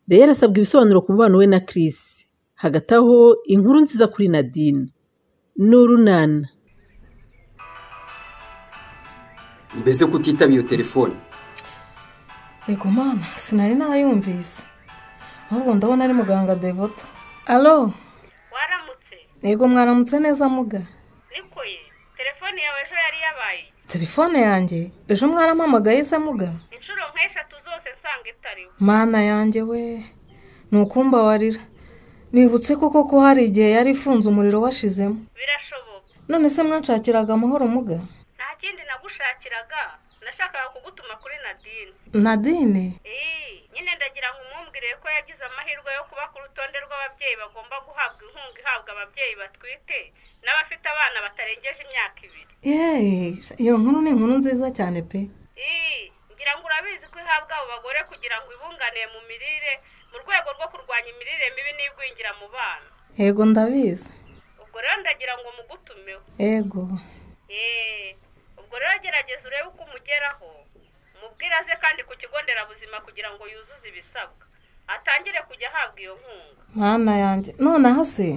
Rero asabwa ibisobanuro ku mubano we na Chris. Hagati aho inkuru nziza kuri Nadine n'urunana. Mbese kutitabiye telefone? Ego mana, sinari nayumvise. Ahubwo ndabona ari muganga Devota. Allo? Waramutse? Ego mwaramutse neza muga. Nikoye, telefone yawe ejo yari yabaye. Telefone yanjye? Ejo mwarampamagaye se muga? Inshuro nk'eshatu zose nsanga itariho. Mana yanjye we. Nukumbabarira. Nibutse ko hari igihe yari ifunze umuriro washizemo. Birashoboka. None se mwanshakiraga amahoro muga? Nta kindi nagushakiraga. Nashakaga kugutuma kuri Nadine. Nadine? Nyine ndagira ngo umumbwire ko yagize amahirwe yo kuba ku rutonde rw'ababyeyi bagomba guhabwa inkunga ihabwa ababyeyi batwite n'abafite abana batarengeje imyaka 2. Iyo nkuru ni inkuru nziza cyane pe. Ngira ngo urabizi ko ihabwa abo bagore kugira ngo ibunganiye mu mirire mu rwego rwo kurwanya imirire mibi n'igwingira mu bana. Yego ndabizi. Ubwo rero ndagira ngo mugutumeho. Yego. Ubwo rero gerageza urebe uko umugeraho. Mubwira ze kandi ku kigo nderabuzima kugira ngo yuzuze ibisabwa. Atangire kujya ahabwa iyo nkunga. Mana yanjye, nonaha se?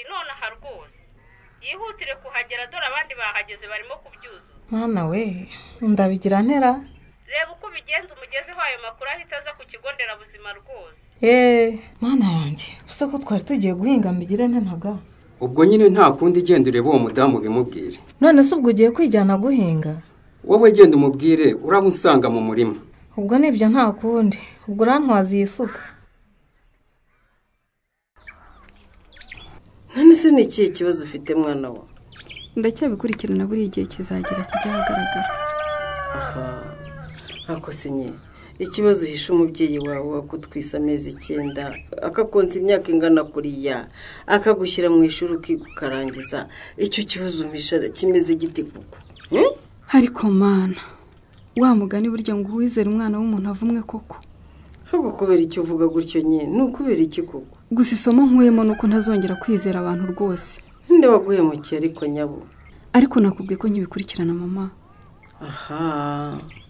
Nonaha rwose. Yihutire kuhagera dore abandi bahageze barimo kubyuzuza. Mana we, ndabigira ntera? Reba uko ubigenza umugezeho ayo makuru ahita aza ku kigo nderabuzima rwose. Mana yanjye, use ko twari tugiye guhinga mbigire ntaga. Ubwo nyine nta kundi genda urebe uwo mudamu bimubwire. None se ubwo ugiye kwijyana guhinga? Wowe genda umubwire uraba unsanga mu murima. Ubwo nibyo nta kundi. Ubwo urantwaza isuka. None se ni ikihe kibazo ufite mwana wa? Ndacyabikurikirana buri igihe kizagera kijya hagaragara. Ako senye. Ikibazo uhisha umubyeyi wawe wakutwisa amezi 9 akakonza imyaka ingana kuriya akagushyira mu ishuri ukigukarangiza. Icyo kibazo umisha kimeze giti kuko. Ariko mana, wa mugani burya ngo uwizera umwana w'umuntu avumwe koko. Ahubwo kubera icyo uvuga gutyo nyine, n'ukubera iki koko? Gusa isomo nkuyemo nuko ntazongera kwizera abantu rwose. Nde waguhemukiye ariko nyabo? Ariko nakubwiye ko nkibikurikirana mama.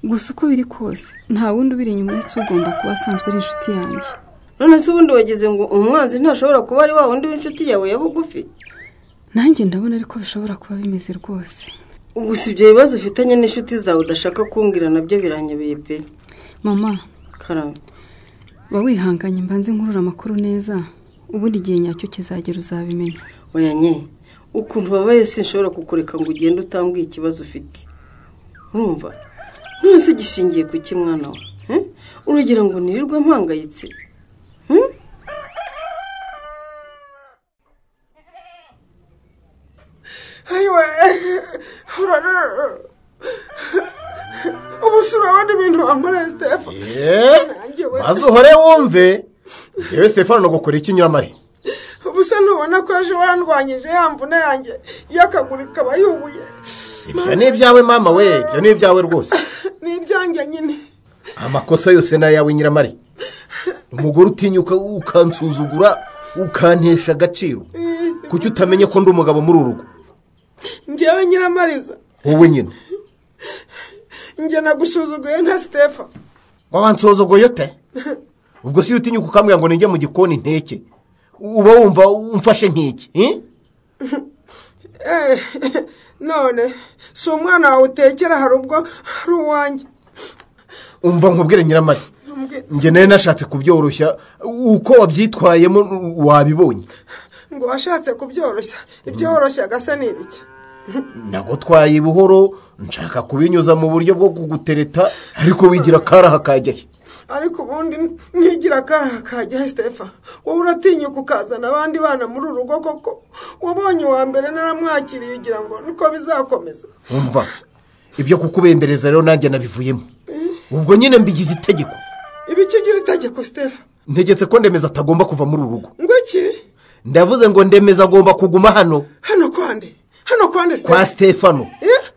Gusa uko biri kose nta wundi ubiri inyuma ndetse ugomba kuba asanzwe ari inshuti yanjye. None se ubundi wagize ngo umwanzi ntashobora kuba ari wa wundi w'inshuti yawe yabugufi? Nanjye ndabona ariko bishobora kuba bimeze rwose. Gusa ibyo bibazo ufitanye n'inshuti zawe udashaka kumbwira nabyo biranyebeye pe. Mama, karame. Wihanganye mbanze nkurura amakuru neza. Ubundi igihe nyacyo kizagera uzabimenya. Oya nye, ukuntu babaye sinshobora kukureka ngo ugende utambwiye ikibazo ufite. Urumva? None gishingiye ku kimwana wa? Urugira ngo nirirwe mpangayitse. Ayiwe, ubusura abandi bintu wankoreye Stefano. Mazuhore wumve. Yewe Stefano no gukora iki Nyiramari? Ubusa ntubona ko aje wandwanyije yamvuna yanjye yakaguri kaba yubuye. Ibyo ni ibyawe mama we, ibyo ni ibyawe rwose. Ni ibyanjye nyine. Amakosa yose na yawe Nyiramari. Umugore utinyuka ukansuzugura ukantesha agaciro. Kuki utamenye ko ndi umugabo muri urugo? Ngewe Nyiramariza. Wowe nyine. Nge nagusuzuguye nta Stefano. Wabansuzuguye te? Ubwo si utinyuka ukambwira ngo ninjye mu gikoni nteke. Uba wumva umfashe nk'iki, none si umwana wawe utekera hari ubwo ari uwanjye. Umva nkubwire Nyiramari. Nge nawe nashatse kubyoroshya uko wabyitwayemo wabibonye. Ngo washatse kubyoroshya, ibyoroshya gasa n'ibiki? Nagutwaye buhoro nshaka kubinyuza mu buryo bwo kugutereta ariko wigira karaha kajyahe. Ariko ubundi nigira karaha kajyahe Stefano. Wowe uratinyuka ukazana abandi bana muri urugo koko. Wabonye wa mbere naramwakiriye ugira ngo niko bizakomeza. Umva ibyo kukubembereza rero nanjye nabivuyemo. Ubwo nyine mbigize itegeko. Ibiki ugira itegeko Stefano? Ntegetse ko Ndemeza atagomba kuva muri urugo. Ngo iki? Ndavuze ngo Ndemeza agomba kuguma hano. Hano kwande? Hano kwande Stefano? Kwa Stefano.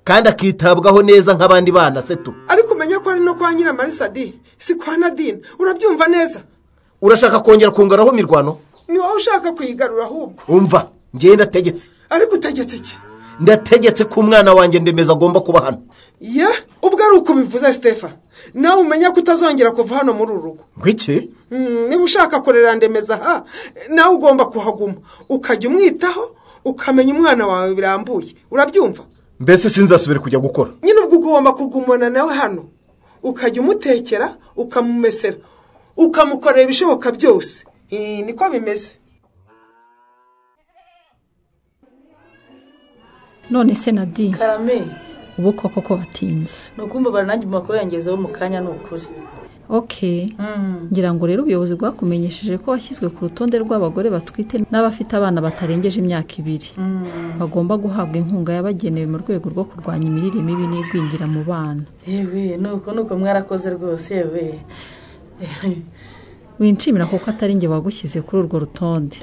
Kandi akitabwaho neza nk'abandi bana setu. Ariko umenya ko ari no kwa Nyiramarisa di, si kwa Nadine. Urabyumva neza? Urashaka kongera kungaraho mirwano? Ni wowe ushaka kuyigarura ahubwo. Umva, ngiye ndategetse. Ariko utegetse iki? Ndategetse ko umwana wanjye Ndemeza agomba kuba hano. ubwo ari uko bivuze Stefa nawe umenya ko utazongera kuva hano muri uru rugo. Ngwiki niba ushaka korera ndemeza aha nawe ugomba kuhaguma ukajya umwitaho ukamenya umwana wawe birambuye, urabyumva? mbese sinzasubire kujya gukora. nyine ubwo ugomba kugumana nawe hano ukajya umutekera ukamumesera ukamukorera ibishoboka byose. niko bimeze. none se Nadine, Karame, ubu koko ko watinze? nukumva nanjye mu makuru yangezeho mu kanya n'ukuri. Okay. ngira ngo rero ubuyobozi bwakumenyesheje ko washyizwe ku rutonde rw'abagore batwite n'abafite abana batarengeje imyaka 2 bagomba guhabwa inkunga yabagenewe mu rwego rwo kurwanya imirire mibi n'igwingira mu bana. Yewe nuko mwarakoze rwose yewe. Winshimira kuko atari nge wagushyize kuri urwo rutonde,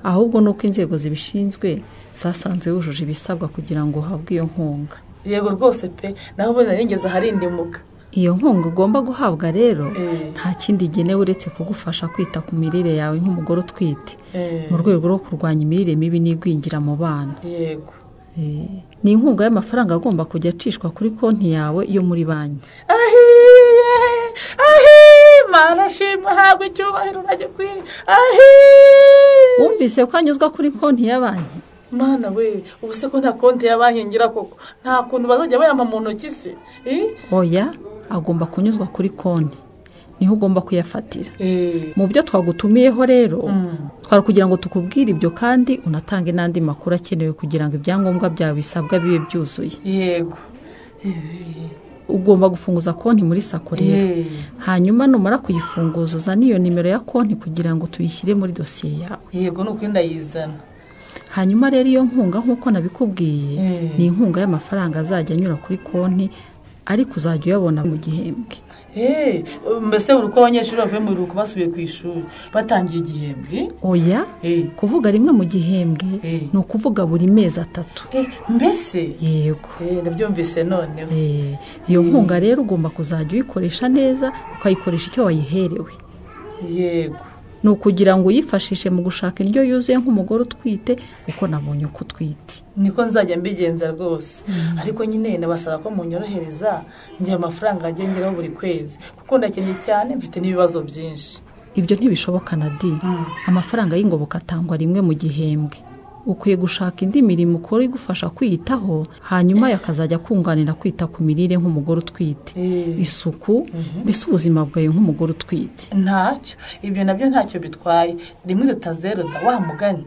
ahubwo nuko inzego zibishinzwe zasanze wujuje ibisabwa kugira ngo uhabwe iyo nkunga. Yego rwose pe, naho ubona ningeze harindimuka. Iyo nkunga ugomba guhabwa rero nta kindi igenewe uretse kugufasha kwita ku mirire yawe nk'umugore utwite mu rwego rwo kurwanya imirire mibi n'igwingira mu bana. Yego. Ni inkunga y'amafaranga agomba kujya acishwa kuri konti yawe yo muri banki. Mana shimwe habwe icyubahiro nagikwiye. Wumvise ko anyuzwa kuri konti ya banki? Mana we, ubu se ko nta konti ya banki ngira koko, nta kuntu bazajya bayampa mu ntoki se? Oya, agomba kunyuzwa kuri konti, niho ugomba kuyafatira. Mu byo twagutumiyeho rero twari kugira ngo tukubwire ibyo kandi unatange n'andi makuru akenewe kugira ngo ibyangombwa byawe bisabwa bibe byuzuye. Yego. Ugomba gufunguza konti muri Sako rero, hanyuma numara kuyifunguza uzana iyo nimero ya konti kugira ngo tuyishyire muri dosiye yawe. Yego nuko ndayizana. Hanyuma rero iyo nkunga nk'uko nabikubwiye ni inkunga y'amafaranga azajya anyura kuri konti ariko uzajya uyabona mu gihembwe. Mbese buri uko abanyeshuri bavuye mu biruhuko basubiye ku ishuri batangiye igihembwe? Oya, kuvuga rimwe mu gihembwe ni ukuvuga buri mezi 3. Mbese? Yego. Ndabyumvise noneho. Iyo nkunga rero ugomba kuzajya uyikoresha neza ukayikoresha icyo wayiherewe. Yego. Ni ukugira ngo uyifashishe mu gushaka indyo yuzuye nk'umugore utwite uko nabonye uko utwite. Niko nzajya mbigenza rwose. Ariko nyine nabasaba ko munyorohereza ngiye amafaranga agengeraho buri kwezi kuko ndakeneye cyane, mfite n'ibibazo byinshi. Ibyo ntibishoboka Nadine. Amafaranga y'ingoboka atangwa rimwe mu gihembwe. Ukwiye gushaka indi mirimo ukora igufasha kwiyitaho, hanyuma yakazajya kunganira kwita ku mirire nk'umugore utwite, isuku, mbese ubuzima bwawe nk'umugore utwite. Ntacyo, ibyo nabyo ntacyo bitwaye, rimwe rutazero da wa mugani.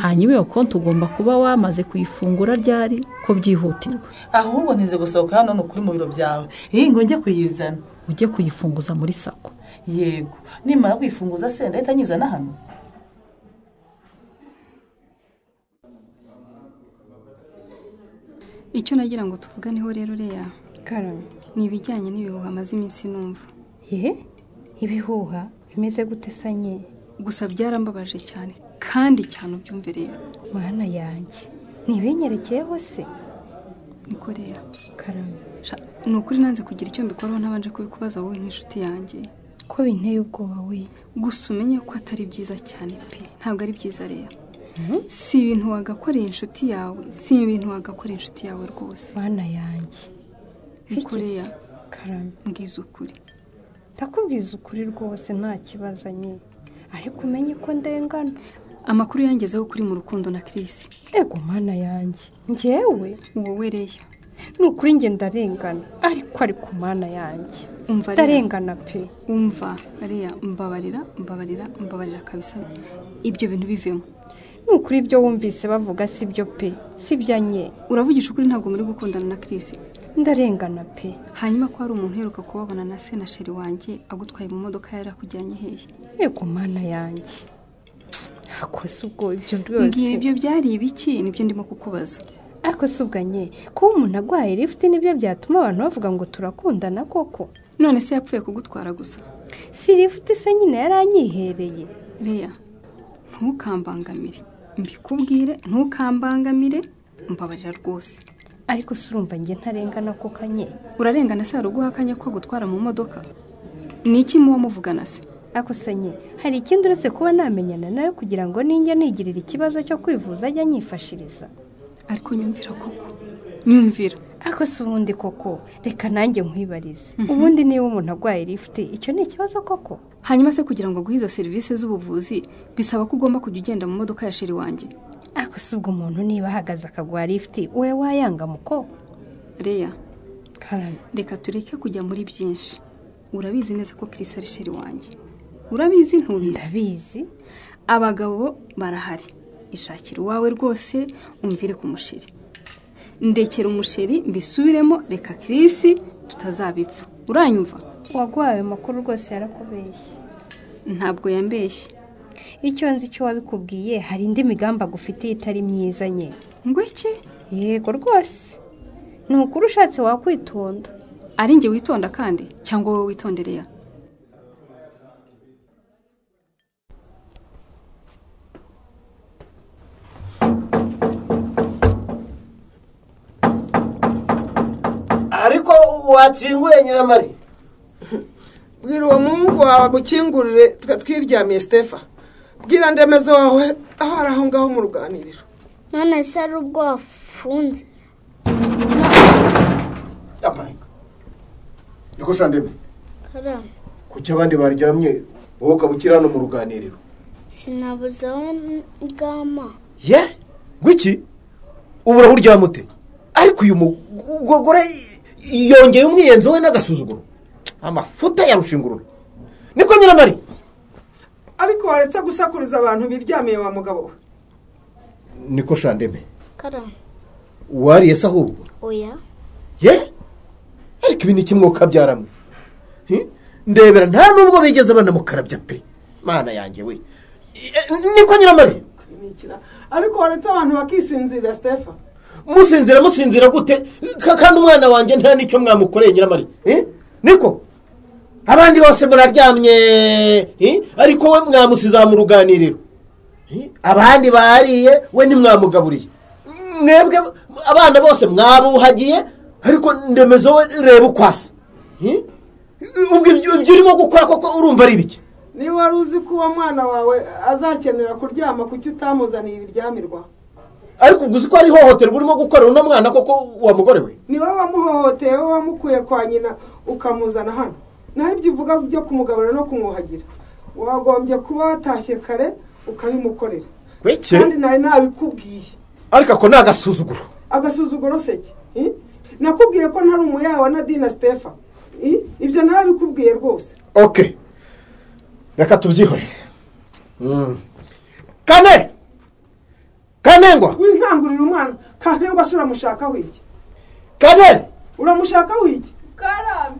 Hanyuma iyo konti ugomba kuba wamaze kuyifungura ryari ko byihutirwa. Ahubwo ntize gusohoka hano n'ukuri mu biro byawe, ngo njye kuyizana. Ujye kuyifunguza muri Sako. Yego, nimara kuyifunguza se ndahita nyizana hano. Icyo nagira ngo tuvuganeho rero Leya, Karame, ni ibijyanye n'ibihuha amaze iminsi numva. Ibihuha bimeze gute sanye? Gusa byarambabaje cyane kandi cyane ubyumve rero. Mana yanjye, nibinyerekeyeho se? Niko Leya. Karame, ni ukuri nanze kugira icyo mbikoraho ntabanje kubikubaza wowe nk'inshuti yanjye. Ko binteye ubwoba we? Gusa umenye ko atari byiza cyane pe, ntabwo ari byiza Leya. Si ibintu wagakorera inshuti yawe, si ibintu wagakorera inshuti yawe rwose. Mana yanjye. Bikoreya. Karame, mbwiza ukuri. Ndakubwiza ukuri rwose nta kibazo nye. Ariko umenye ko ndengana. Amakuru yangezeho kuri mu rukundo na Chris. Ego mana yanjye. Njyewe wowe Leya. Nukuri nge ndarengana, ariko mana yanjye. Umva ndarengana pe. Umva Leya, mbabarira kabisa. Ibyo bintu bivemo. Nukuri ibyo wumvise bavuga si byo pe, si byanye. Uravugisha ukuri ntabwo muri gukundana na Chris? Ndarengana pe. Hanyuma ko hari umuntu heruka kubabona na se na sheri wanjye agutwaye mu modoka yari akujyanye hehe? Ego mana yanjye. Akoze ubwo ibyo byose. Ngiye ibyo byari ibiki nibyo ndimo kukubaza. Ariko subganye ko umuntu agwaye lift nibyo byatuma abantu bavuga ngo turakundana koko. None se yapfuye kugutwara gusa? Si lift se nyine yaranyihereye. Leya, ntukambangamire. Mbikubwire ntukambangamire, mbabarira rwose. Ariko surumva nge ntarengana ko kanye. Urarengana se aruguhakanya ko gutwara mu modoka? Niki muwa muvugana se? Ako sanye, hari ikindi uretse kuba namenyana nayo kugira ngo ninjye nigirira ikibazo cyo kwivuza ajya nyifashiriza. Ariko nyumvira koko. nyumvira. ariko si ubundi koko reka nanjye nkwibarize ubundi niba umuntu arwaye lifuti icyo ni ikibazo koko. Hanyuma se kugira ngo guhe izo serivisi z'ubuvuzi bisaba ko ugomba kujya ugenda mu modoka ya sheri wanjye. ariko si ubwo umuntu niba ahagaze akagwa lifuti we wayanga muko. Reya reka tureke kujya muri byinshi. Urabizi neza ko Chris ari sheri wanjye. Urabizi ntubizi? Ndabizi. Abagabo barahari. Ishakira uwawe rwose umvire ku musheri. Ndekera umusheri mbisubiremo reka Chris tutazabipfa. Uranyumva? Wagwaye makuru rwose yarakubeshye. Ntabwo yambeshye. Icyo nzi cyo wabikubwiye hari indi migambi agufitiye itari myiza nye. Ngo iki? Yego rwose. Nukuri ushatse wakwitonda. Ari nge witonda kandi cyangwa wowe witondereye? ariko wakinguye Nyiramari. Bwira uwo muhungu wawe agukingurire twiryamiye Stefa. Bwira Ndemeze wawe aho ari aho ngaho mu ruganiriro. None se ari ubwo wafunze? Niko Shandeme. Karame. Kuki abandi baryamye wowe ukabukira hano mu ruganiriro? Sinabuze aho ndyama. Ye? Gwiki? Ubura uryama ute? Ariko uyu mugogore yongeye umwiyenzo we n'agasuzuguro. Amafuta yarushingurura. Niko Nyiramari. Ariko waretse gusakuriza abantu biryamiye wa mugabo we. Niko Shandeme. Karame. Wariye se ahubwo? Oya. Ye? Ariko ibi ni kimwoka byaramwe. Ndebera nta nubwo bigeze banamukarabya pe. Mana yanjye we. Niko Nyiramari. Ariko waretse abantu bakisinzira Stefa. Musinzira gute kandi umwana wanjye nta nicyo mwamukoreye Nyiramari. Niko abandi bose muraryamye ariko we mwamusiza mu ruganiriro. Abandi bariye we nimwamugaburiye. Mwebwe abana bose mwabuhagiye ariko Ndemeze we reba ukwasa. Ubwo ibyo urimo gukora koko urumva ari biki? Ni wari uzi ko uwo mwana wawe azakenera kuryama kuki utamuzaniye ibiryamirwa? Ariko uguzi ko ari hohoterwa urimo gukorera uno mwana koko wa mugore we? Ni wowe wamuhohoteye wowe wamukuye kwa nyina ukamuzana hano. Naho ibyo uvuga byo kumugabura no kumwuhagira. Wagombye kuba watashye kare ukabimukorera. Kandi nari nabikubwiye. Ariko ako nagasuzuguro. Agasuzuguro seki? Nakubwiye ko ntari umuyawe wa Nadina Stefa. Ibyo nabikubwiye rwose. Okay. Reka tubyihorere. Kanengwa. Winkangurira umwana. Kanengwa sura mushaka wiki. Uramushaka wiki? Karame.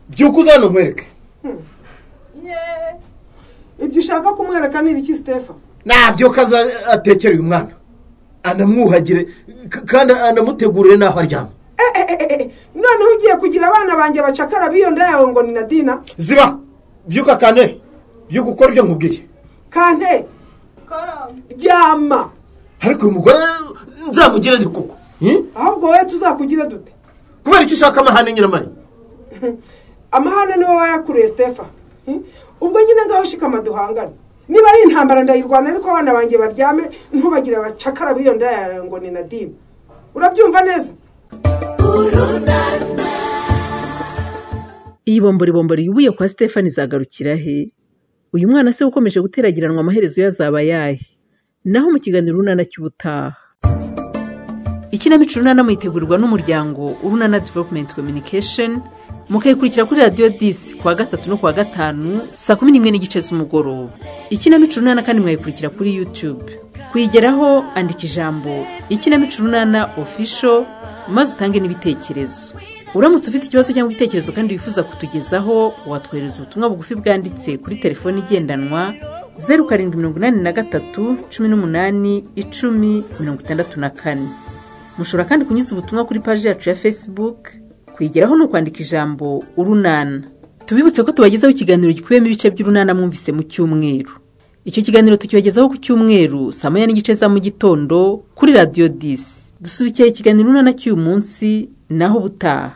Byukuza hano nkwereke. Ibyo ushaka kumwereka ni ibiki Stefa? Nabyo kaza atekereye umwana. Anamwuhagire kandi anamutegurire naho aryama. None ugiye kugira abana banjye bacakara biyo ndayawe ngo ni Nadina? Ziba. Byuka Kane. Byuka ukora ibyo nkubwiye. Kante. Karame. Ryama. Ariko uyu mugore nzamugire ndi kuko. Ahubwo wowe tuzakugira dute? Kubera icyo ushaka amahane Nyiramari. Amahane ni wowe wayakuriye Stefa. Ubwo nyine ngaho shikama duhangane. Niba ari intambara ndayirwana ariko abana banjye baryame ntubagira bacakara biyo ndayawe ngo ni Nadina. Urabyumva neza? Iyi bombori yubuye kwa Stefani zagarukira he? Uyu mwana se ukomeje guteragiranwa amaherezo yazaba yahe? Naho mu kiganiro Urunana cy'ubutaha. Ikinamico Urunana muyitegurirwa n'umuryango Urunana Development Communication, mukayikurikira kuri Radio 10 kuwa gatatu no kuwa gatanu saa 11:15 z'umugoroba. Ikinamico Urunana kandi mwayikurikira kuri YouTube. Kuyigeraho andika ijambo Ikinamico Urunana Official maze utange n'ibitekerezo. Uramutse ufite ikibazo cyangwa igitekerezo kandi wifuza kutugezaho, watwohereza ubutumwa bugufi bwanditse kuri telefoni igendanwa 0783181064. Mushobora kandi kunyuza ubutumwa kuri page yacu ya Facebook. Kwigeraho no kwandika ijambo Urunana. Tubibutse ko tubagezaho ikiganiro gikubiyemo ibice by'Urunana mwumvise mu cyumweru. Icyo kiganiro tukibagezaho ku cyumweru saa 9:30 za mu gitondo kuri Radio 10. Dusubikira ikiganiro Urunana cy'uyu munsi naho butaha.